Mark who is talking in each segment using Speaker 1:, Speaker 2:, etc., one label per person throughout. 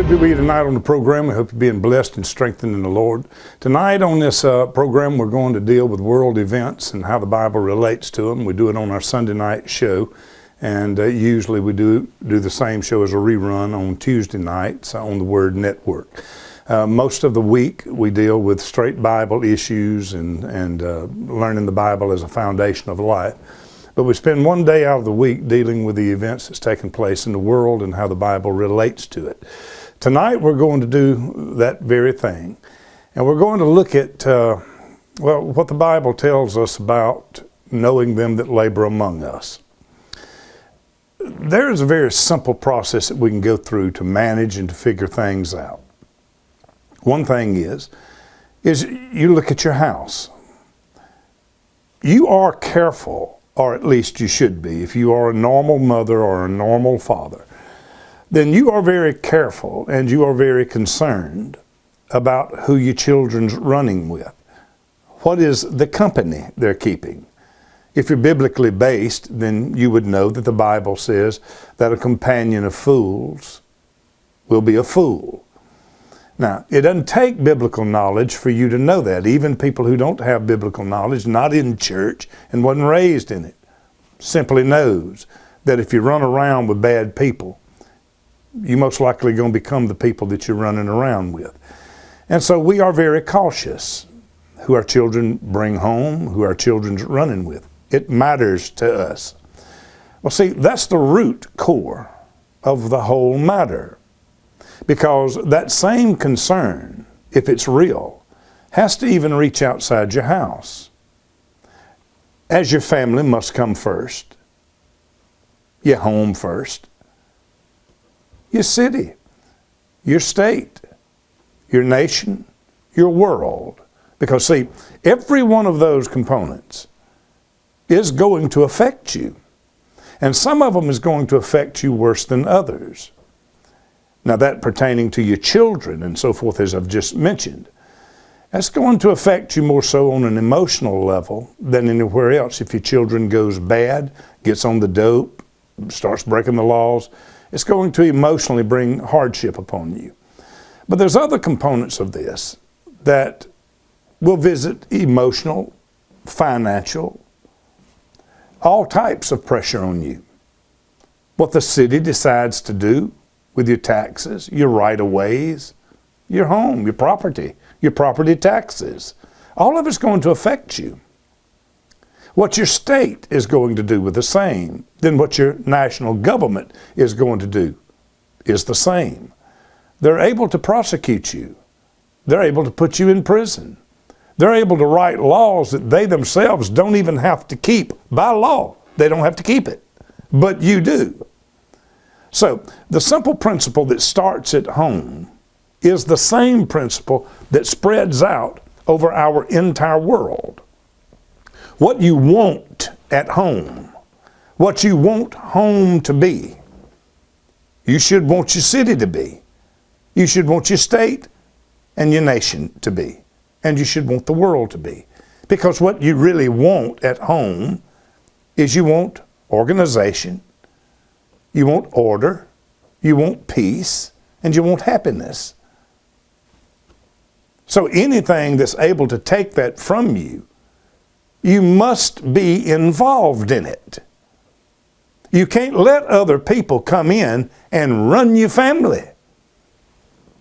Speaker 1: Good to be tonight on the program. I hope you're being blessed and strengthened in the Lord. Tonight on this program, we're going to deal with world events and how the Bible relates to them. We do it on our Sunday night show, and usually we do the same show as a rerun on Tuesday nights on the Word Network. Most of the week, we deal with straight Bible issues and learning the Bible as a foundation of life. But we spend one day out of the week dealing with the events that's taking place in the world and how the Bible relates to it. Tonight we're going to do that very thing. And we're going to look at, what the Bible tells us about knowing them that labor among us. There is a very simple process that we can go through to manage and to figure things out. One thing is you look at your house. You are careful, or at least you should be, if you are a normal mother or a normal father, then you are very careful and you are very concerned about who your children's running with. What is the company they're keeping? If you're biblically based, then you would know that the Bible says that a companion of fools will be a fool. Now, it doesn't take biblical knowledge for you to know that. Even people who don't have biblical knowledge, not in church and wasn't raised in it, simply knows that if you run around with bad people, you most likely going to become the people that you're running around with. And so we are very cautious who our children bring home, who our children's running with. It matters to us. Well, see, that's the root core of the whole matter. Because that same concern, if it's real, has to even reach outside your house. As your family must come first, your home first, your city, your state, your nation, your world. Because see, every one of those components is going to affect you. And some of them is going to affect you worse than others. Now that pertaining to your children and so forth, as I've just mentioned, that's going to affect you more so on an emotional level than anywhere else. If your children goes bad, gets on the dope, starts breaking the laws, it's going to emotionally bring hardship upon you. But there's other components of this that will visit emotional, financial, all types of pressure on you. What the city decides to do with your taxes, your right-of-ways, your home, your property taxes. All of it's going to affect you. What your state is going to do with the same, then what your national government is going to do is the same. They're able to prosecute you. They're able to put you in prison. They're able to write laws that they themselves don't even have to keep by law. They don't have to keep it, but you do. So the simple principle that starts at home is the same principle that spreads out over our entire world. What you want at home, what you want home to be, you should want your city to be. You should want your state and your nation to be. And you should want the world to be. Because what you really want at home is you want organization, you want order, you want peace, and you want happiness. So anything that's able to take that from you, you must be involved in it. You can't let other people come in and run your family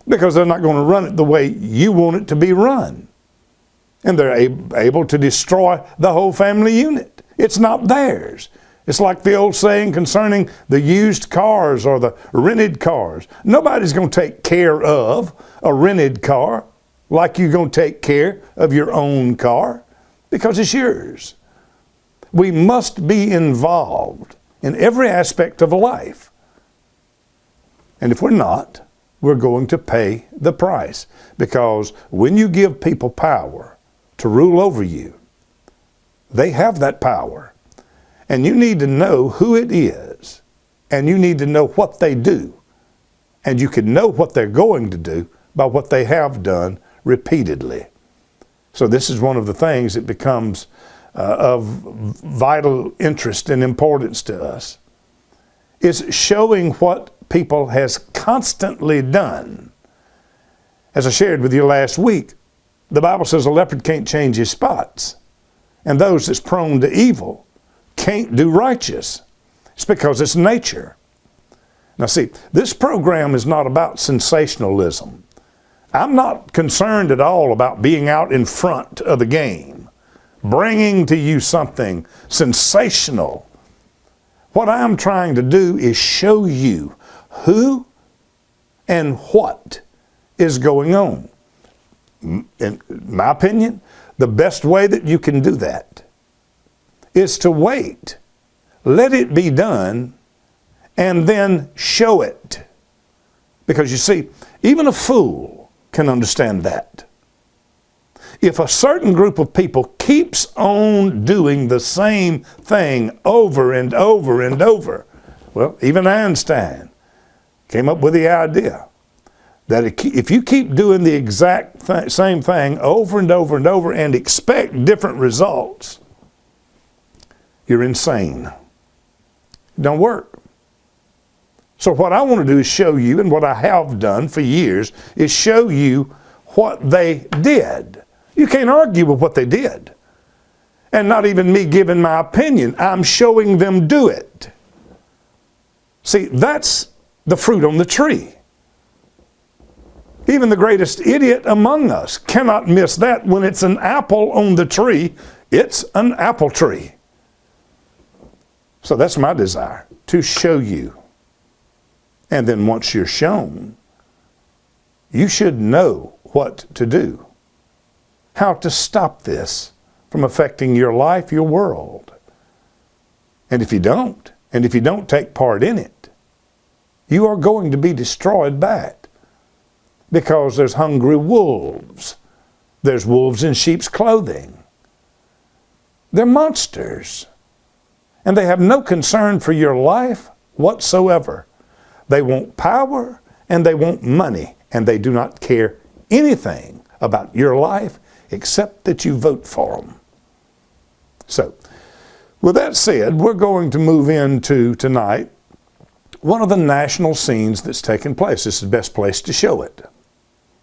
Speaker 1: because they're not going to run it the way you want it to be run. And they're able to destroy the whole family unit. It's not theirs. It's like the old saying concerning the used cars or the rented cars. Nobody's going to take care of a rented car like you're going to take care of your own car because it's yours. We must be involved in every aspect of life. And if we're not, we're going to pay the price. Because when you give people power to rule over you, they have that power. And you need to know who it is, and you need to know what they do. And you can know what they're going to do by what they have done repeatedly. So this is one of the things that becomes of vital interest and importance to us, is showing what people has constantly done. As I shared with you last week, the Bible says a leopard can't change his spots. And those that's prone to evil can't do righteous. It's because it's nature. Now see, this program is not about sensationalism. I'm not concerned at all about being out in front of the game, bringing to you something sensational. What I'm trying to do is show you who and what is going on. In my opinion, the best way that you can do that is to wait, let it be done, and then show it. Because you see, even a fool can understand that. If a certain group of people keeps on doing the same thing over and over and over, well, even Einstein came up with the idea that if you keep doing the exact same thing over and over and over and expect different results, you're insane. It don't work. So what I want to do is show you, and what I have done for years, is show you what they did. You can't argue with what they did. And not even me giving my opinion. I'm showing them do it. See, that's the fruit on the tree. Even the greatest idiot among us cannot miss that. When it's an apple on the tree, it's an apple tree. So that's my desire, to show you. And then once you're shown, you should know what to do, how to stop this from affecting your life, your world. And if you don't take part in it, you are going to be destroyed by it. Because there's hungry wolves. There's wolves in sheep's clothing. They're monsters. And they have no concern for your life whatsoever. They want power and they want money. And they do not care anything about your life except that you vote for them. So, with that said, we're going to move into tonight one of the national scenes that's taken place. This is the best place to show it.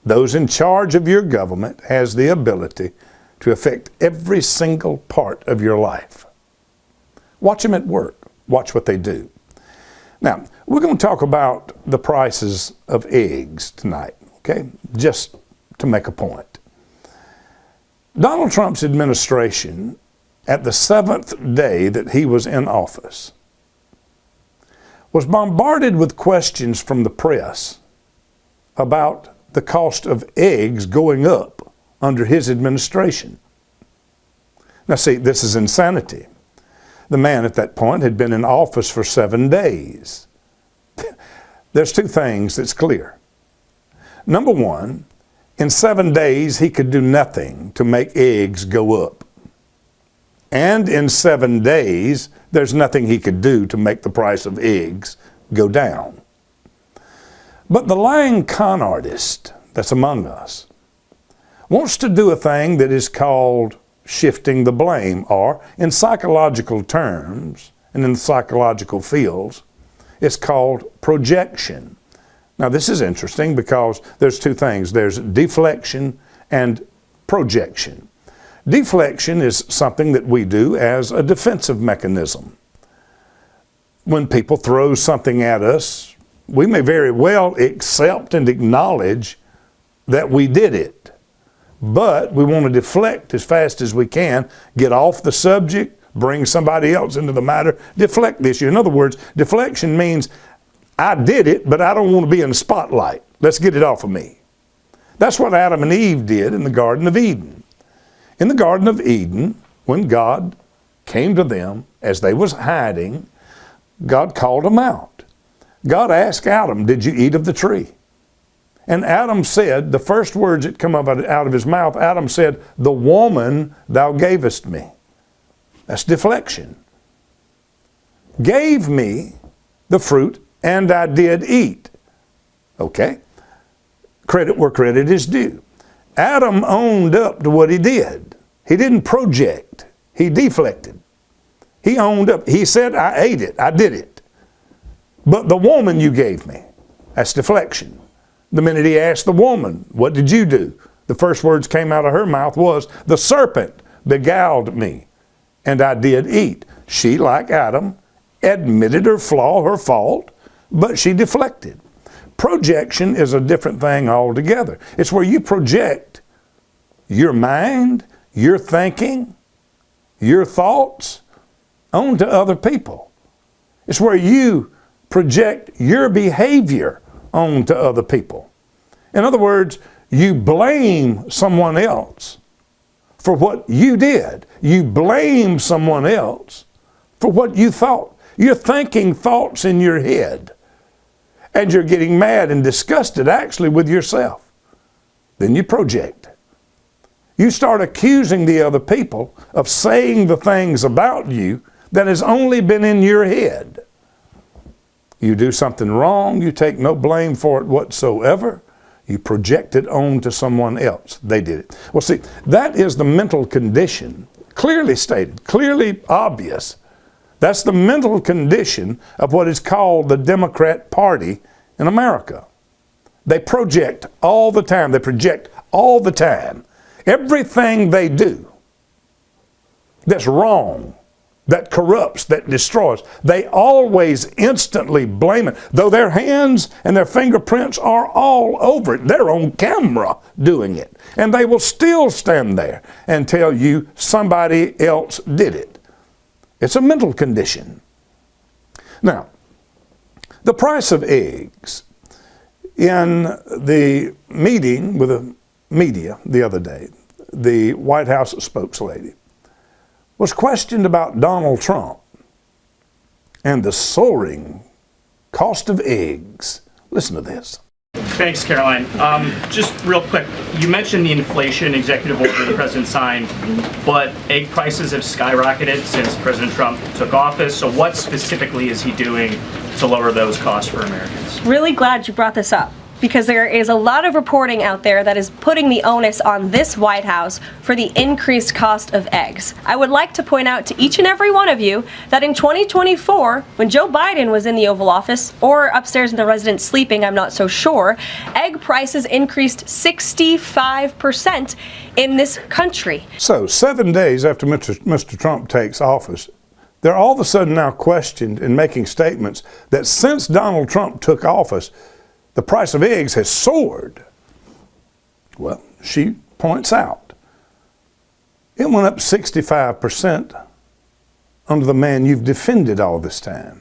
Speaker 1: Those in charge of your government has the ability to affect every single part of your life. Watch them at work. Watch what they do. Now, we're going to talk about the prices of eggs tonight, okay? Just to make a point. Donald Trump's administration, at the 7th day that he was in office, was bombarded with questions from the press about the cost of eggs going up under his administration. Now see, this is insanity. The man at that point had been in office for 7 days. There's two things that's clear. Number one, in 7 days he could do nothing to make eggs go up. And in 7 days, there's nothing he could do to make the price of eggs go down. But the lying con artist that's among us wants to do a thing that is called shifting the blame, or in psychological terms and in the psychological fields, it's called projection. Now this is interesting because there's two things. There's deflection and projection. Deflection is something that we do as a defensive mechanism. When people throw something at us, we may very well accept and acknowledge that we did it. But we want to deflect as fast as we can, get off the subject, bring somebody else into the matter, deflect the issue. In other words, deflection means I did it, but I don't want to be in the spotlight. Let's get it off of me. That's what Adam and Eve did in the Garden of Eden. In the Garden of Eden, when God came to them as they was hiding, God called them out. God asked Adam, did you eat of the tree? And Adam said, the first words that come out of his mouth, Adam said, the woman thou gavest me. That's deflection. Gave me the fruit and I did eat. Okay. Credit where credit is due. Adam owned up to what he did. He didn't project. He deflected. He owned up. He said, I ate it. I did it. But the woman you gave me, That's deflection. The minute he asked the woman, what did you do? The first words came out of her mouth was, the serpent beguiled me, and I did eat. She, like Adam, admitted her flaw, her fault, but she deflected. Projection is a different thing altogether. It's where you project your mind, your thinking, your thoughts onto other people. It's where you project your behavior onto other people. In other words, you blame someone else for what you did. You blame someone else for what you thought. You're thinking thoughts in your head, and you're getting mad and disgusted actually with yourself. Then you project. You start accusing the other people of saying the things about you that has only been in your head. You do something wrong, you take no blame for it whatsoever. You project it onto someone else. They did it. Well, see, that is the mental condition, clearly stated, clearly obvious. That's the mental condition of what is called the Democrat Party in America. They project all the time. They project all the time. Everything they do that's wrong, that corrupts, that destroys, they always instantly blame it. Though their hands and their fingerprints are all over it. They're on camera doing it. And they will still stand there and tell you somebody else did it. It's a mental condition. Now, the price of eggs. In the meeting with the media the other day, the White House spokeslady was questioned about Donald Trump and the soaring cost of eggs. Listen to this.
Speaker 2: Thanks, Caroline. Just real quick, you mentioned the inflation executive order the president signed, but egg prices have skyrocketed since President Trump took office. So what specifically is he doing to lower those costs for Americans?
Speaker 3: Really glad you brought this up, because there is a lot of reporting out there that is putting the onus on this White House for the increased cost of eggs. I would like to point out to each and every one of you that in 2024, when Joe Biden was in the Oval Office, or upstairs in the residence sleeping, I'm not so sure, egg prices increased 65% in this country.
Speaker 1: So 7 days after Mr. Trump takes office, they're all of a sudden now questioned and making statements that since Donald Trump took office, the price of eggs has soared. Well, she points out it went up 65% under the man you've defended all this time.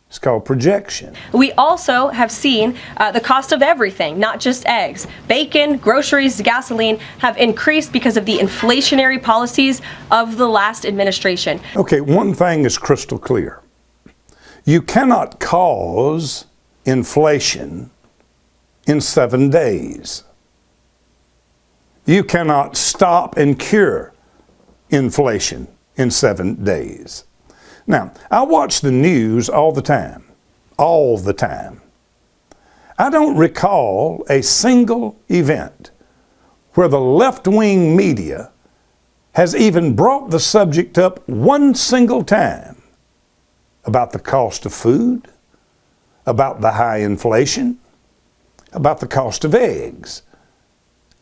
Speaker 1: It's called projection.
Speaker 3: We also have seen the cost of everything, not just eggs. Bacon, groceries, gasoline have increased because of the inflationary policies of the last administration.
Speaker 1: Okay, one thing is crystal clear. You cannot cause inflation in 7 days. You cannot stop and cure inflation in 7 days. Now, I watch the news all the time. I don't recall a single event where the left-wing media has even brought the subject up one single time about the cost of food, about the high inflation, about the cost of eggs.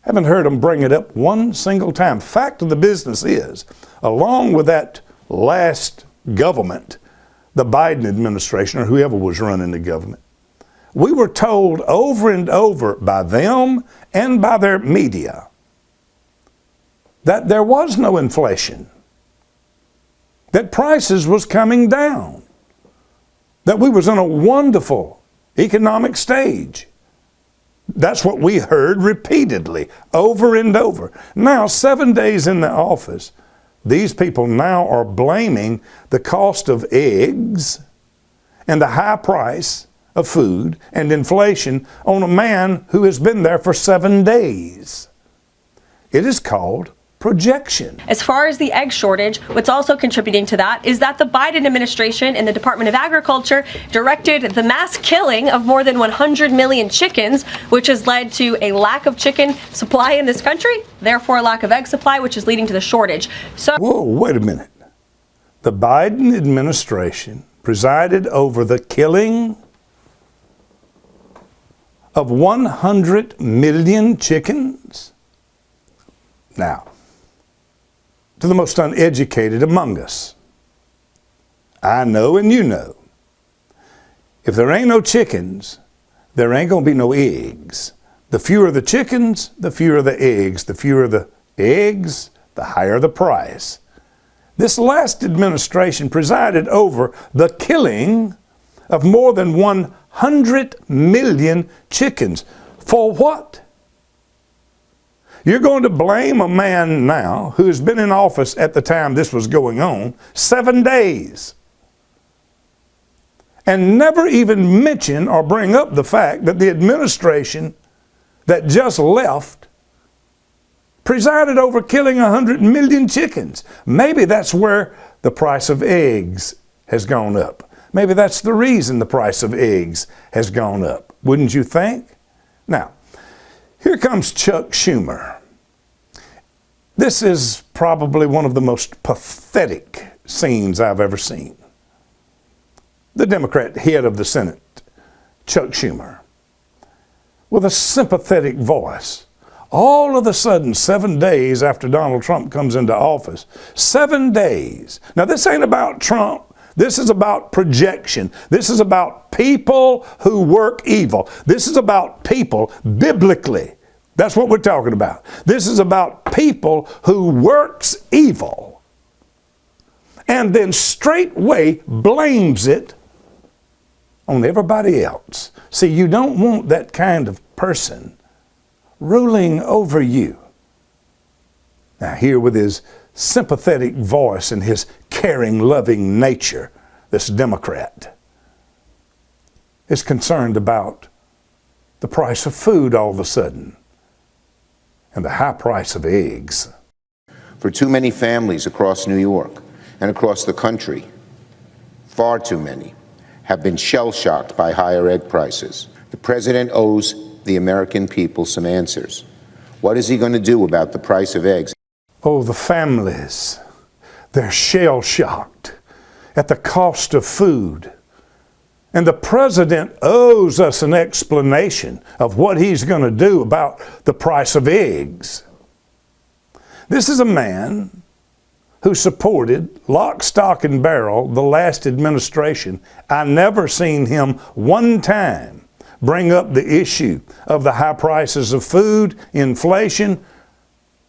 Speaker 1: Haven't heard them bring it up one single time. Fact of the business is, along with that last government, the Biden administration or whoever was running the government, we were told over and over by them and by their media that there was no inflation, that prices was coming down, that we was in a wonderful economic stage. That's what we heard repeatedly, over and over. Now, 7 days in the office, these people now are blaming the cost of eggs and the high price of food and inflation on a man who has been there for 7 days. It is called projection.
Speaker 3: As far as the egg shortage, what's also contributing to that is that the Biden administration and the Department of Agriculture directed the mass killing of more than 100 million chickens, which has led to a lack of chicken supply in this country, therefore a lack of egg supply, which is leading to the shortage. So,
Speaker 1: whoa, wait a minute. The Biden administration presided over the killing of 100 million chickens? Now, to the most uneducated among us, I know and you know, if there ain't no chickens, there ain't going to be no eggs. The fewer the chickens, the fewer the eggs. The fewer the eggs, the higher the price. This last administration presided over the killing of more than 100 million chickens. For what? You're going to blame a man now who has been in office at the time this was going on 7 days, and never even mention or bring up the fact that the administration that just left presided over killing 100 million chickens. Maybe that's where the price of eggs has gone up. Maybe that's the reason the price of eggs has gone up. Wouldn't you think? Now, here comes Chuck Schumer. This is probably one of the most pathetic scenes I've ever seen. The Democrat head of the Senate, Chuck Schumer, with a sympathetic voice, all of a sudden, 7 days after Donald Trump comes into office, 7 days. Now, this ain't about Trump. This is about projection. This is about people who work evil. This is about people biblically. That's what we're talking about. This is about people who works evil and then straightway blames it on everybody else. See, you don't want that kind of person ruling over you. Now, here with his sympathetic voice and his caring, loving nature, this Democrat is concerned about the price of food all of a sudden and the high price of eggs.
Speaker 4: For too many families across New York and across the country, far too many, have been shell-shocked by higher egg prices. The president owes the American people some answers. What is he going to do about the price of eggs?
Speaker 1: Oh, the families, they're shell-shocked at the cost of food. And the president owes us an explanation of what he's going to do about the price of eggs. This is a man who supported lock, stock, and barrel the last administration. I never seen him one time bring up the issue of the high prices of food, inflation,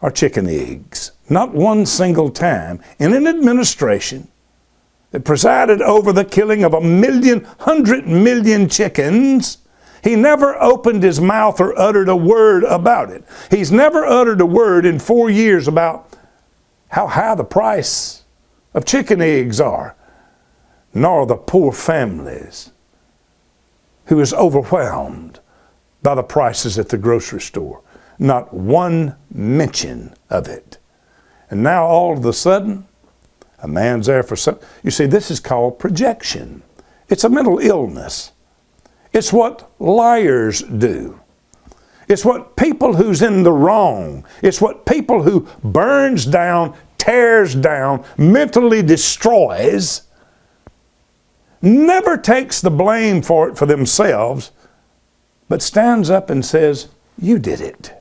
Speaker 1: or chicken eggs. Not one single time in an administration that presided over the killing of 100 million chickens. He never opened his mouth or uttered a word about it. He's never uttered a word in 4 years about how high the price of chicken eggs are, nor the poor families who is overwhelmed by the prices at the grocery store. Not one mention of it. And now all of a sudden, a man's there for some. You see, this is called projection. It's a mental illness. It's what liars do. It's what people who's in the wrong. It's what people who burns down, tears down, mentally destroys, never takes the blame for it for themselves, but stands up and says, you did it.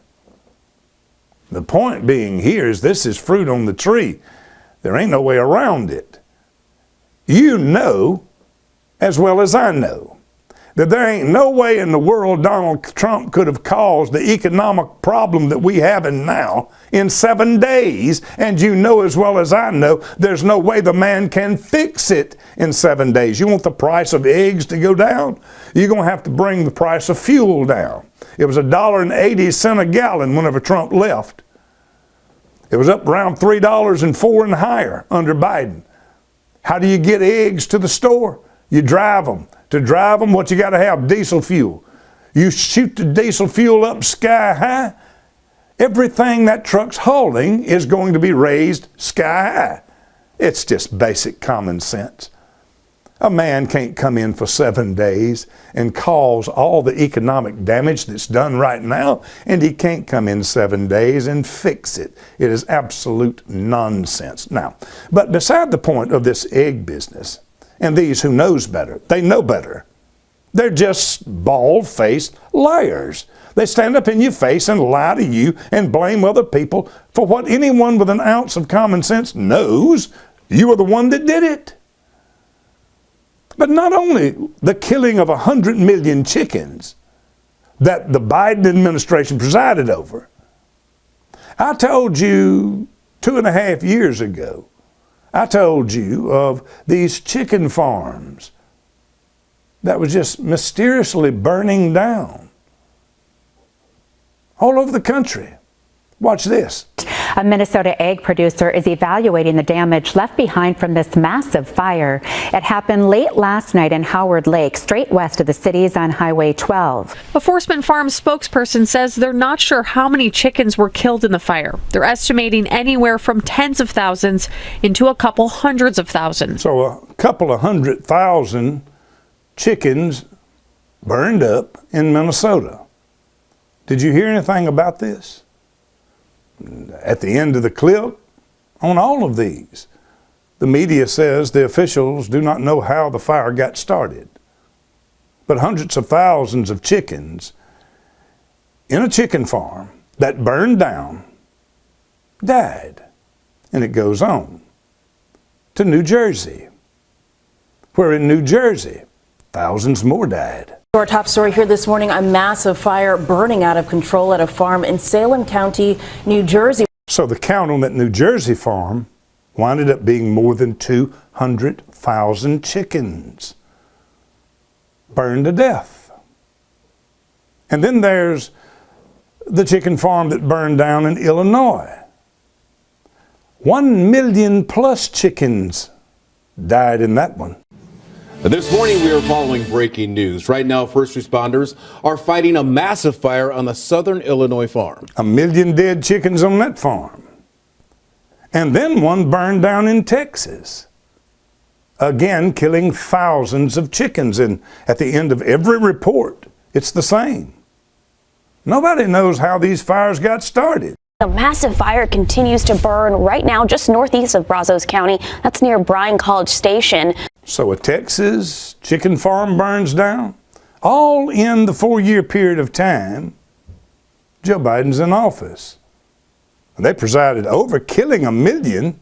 Speaker 1: The point being here is this is fruit on the tree. There ain't no way around it. You know, as well as I know, that there ain't no way in the world Donald Trump could have caused the economic problem that we have in now in 7 days. And you know as well as I know, there's no way the man can fix it in 7 days. You want the price of eggs to go down? You're going to have to bring the price of fuel down. It was $1.80 a gallon whenever Trump left. It was up around $3.04 and higher under Biden. How do you get eggs to the store? You drive them. To drive them, what you got to have? Diesel fuel. You shoot the diesel fuel up sky high, everything that truck's hauling is going to be raised sky high. It's just basic common sense. A man can't come in for 7 days and cause all the economic damage that's done right now, and he can't come in 7 days and fix it. It is absolute nonsense. Now, but beside the point of this egg business, and these who knows better, they know better. They're just bald-faced liars. They stand up in your face and lie to you and blame other people for what anyone with an ounce of common sense knows you are the one that did it. But not only the killing of 100 million chickens that the Biden administration presided over. I told you 2.5 years ago, I told you of these chicken farms that was just mysteriously burning down all over the country. Watch this.
Speaker 5: A Minnesota egg producer is evaluating the damage left behind from this massive fire. It happened late last night in Howard Lake, straight west of the cities on Highway 12.
Speaker 6: A Forsman Farms spokesperson says they're not sure how many chickens were killed in the fire. They're estimating anywhere from tens of thousands into a couple hundreds of thousands.
Speaker 1: So a couple of 100,000 chickens burned up in Minnesota. Did you hear anything about this? At the end of the clip, on all of these, the media says the officials do not know how the fire got started. But hundreds of thousands of chickens in a chicken farm that burned down died. And it goes on to New Jersey, where in New Jersey, thousands more died.
Speaker 7: Our top story here this morning, a massive fire burning out of control at a farm in Salem County, New Jersey.
Speaker 1: So the count on that New Jersey farm winded up being more than 200,000 chickens burned to death. And then there's the chicken farm that burned down in Illinois. 1 million plus chickens died in that one.
Speaker 8: This morning we are following breaking news. Right now, first responders are fighting a massive fire on a southern Illinois farm.
Speaker 1: 1 million dead chickens on that farm. And then one burned down in Texas. Again, killing thousands of chickens. And at the end of every report, it's the same. Nobody knows how these fires got started.
Speaker 9: A massive fire continues to burn right now just northeast of Brazos County. That's near Bryan College Station.
Speaker 1: So a Texas chicken farm burns down, all in the 4-year period of time Joe Biden's in office. And they presided over killing 1 million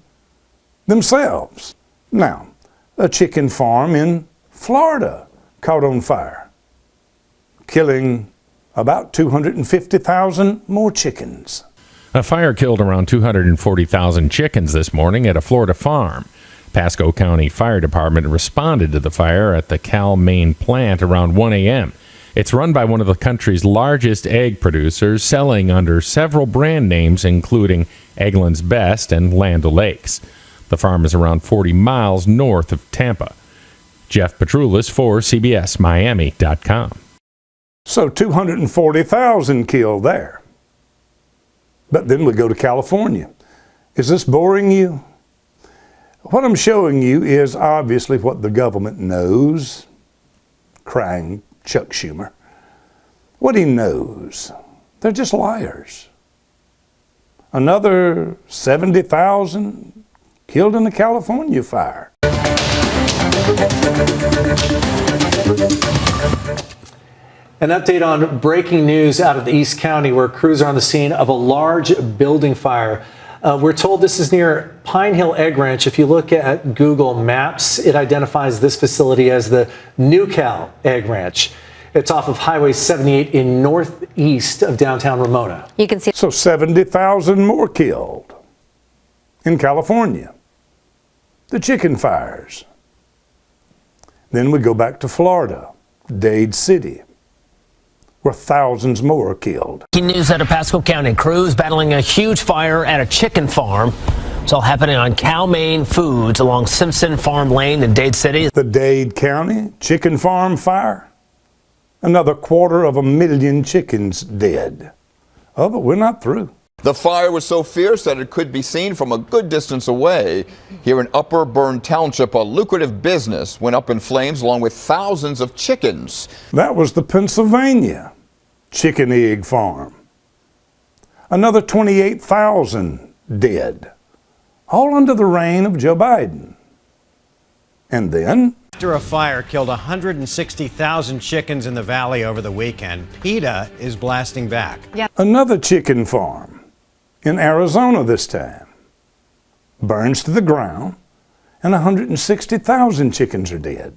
Speaker 1: themselves. Now, a chicken farm in Florida caught on fire, killing about 250,000 more chickens.
Speaker 10: A fire killed around 240,000 chickens this morning at a Florida farm. Pasco County Fire Department responded to the fire at the Cal Maine plant around 1 a.m. It's run by one of the country's largest egg producers, selling under several brand names, including Eggland's Best and Land O'Lakes. The farm is around 40 miles north of Tampa. Jeff Petroulis for CBSMiami.com.
Speaker 1: So 240,000 killed there. But then we go to California. Is this boring you? What I'm showing you is obviously what the government knows, crying Chuck Schumer. What he knows. They're just liars. Another 70,000 killed in the California fire.
Speaker 11: An update on breaking news out of the East County, where crews are on the scene of a large building fire. We're told this is near Pine Hill Egg Ranch. If you look at Google Maps, it identifies this facility as the New Cal Egg Ranch. It's off of Highway 78 in northeast of downtown Ramona.
Speaker 5: You can see.
Speaker 1: So 70,000 more killed in California. The chicken fires. Then we go back to Florida, Dade City, where thousands more are killed.
Speaker 12: News out of Pasco County. Crews battling a huge fire at a chicken farm. It's all happening on Cal Maine Foods along Simpson Farm Lane in Dade City.
Speaker 1: The Dade County chicken farm fire. Another 250,000 chickens dead. Oh, but we're not through.
Speaker 13: The fire was so fierce that it could be seen from a good distance away. Here in Upper Bern Township, a lucrative business went up in flames along with thousands of chickens.
Speaker 1: That was the Pennsylvania chicken egg farm. Another 28,000 dead, all under the reign of Joe Biden. And then
Speaker 14: After a fire killed 160,000 chickens in the valley over the weekend, PETA is blasting back.
Speaker 1: Another chicken farm in Arizona this time burns to the ground and 160,000 chickens are dead.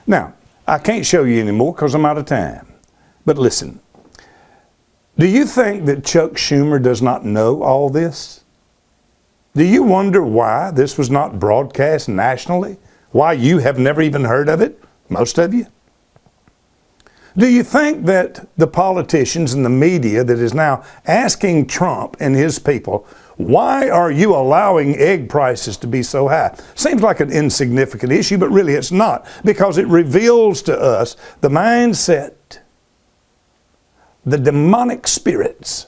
Speaker 1: Now, I can't show you anymore because I'm out of time. But listen, do you think that Chuck Schumer does not know all this? Do you wonder why this was not broadcast nationally? Why you have never even heard of it? Most of you. Do you think that the politicians and the media that is now asking Trump and his people, why are you allowing egg prices to be so high? Seems like an insignificant issue, but really it's not, because it reveals to us the mindset, the demonic spirits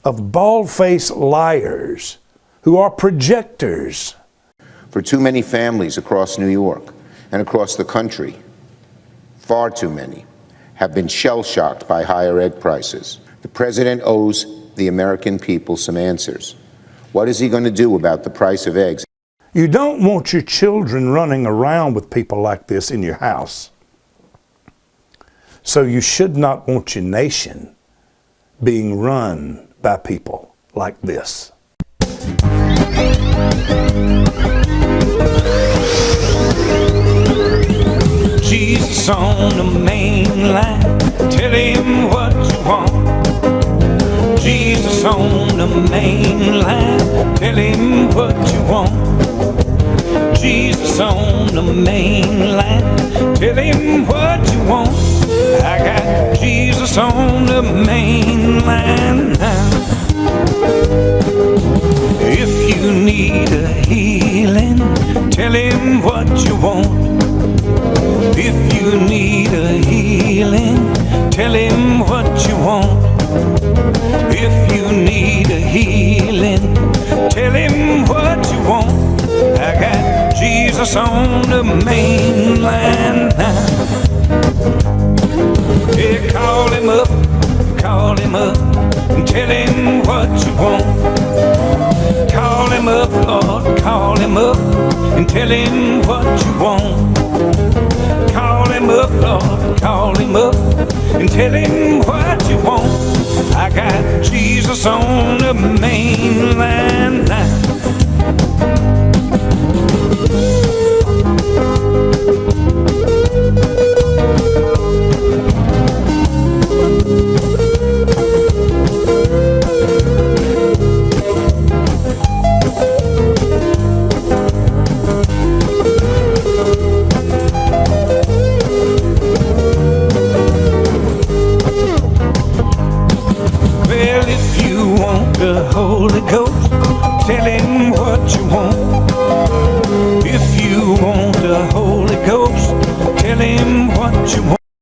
Speaker 1: of bald-faced liars who are projectors.
Speaker 4: For too many families across New York and across the country, far too many, have been shell-shocked by higher egg prices. The president owes the American people some answers. What is he going to do about the price of eggs?
Speaker 1: You don't want your children running around with people like this in your house. So you should not want your nation being run by people like this.
Speaker 15: Jesus on the main line, tell him what you want. Jesus on the main line, tell him what you want. Jesus on the main line, tell him what you want. I got Jesus on the main line now. If you need a healing, tell him what you want. If you need a healing, tell him what you want. If you need a healing, tell him what you want. I got Jesus on the main line now. Yeah, call him up, and tell him what you want. Call him up, Lord, call him up, and tell him what you want. Call him up, Lord, call him up, and tell him what you want. I got Jesus on the main line now. The Holy Ghost, tell him what you want. If you want the Holy Ghost, tell him what you want.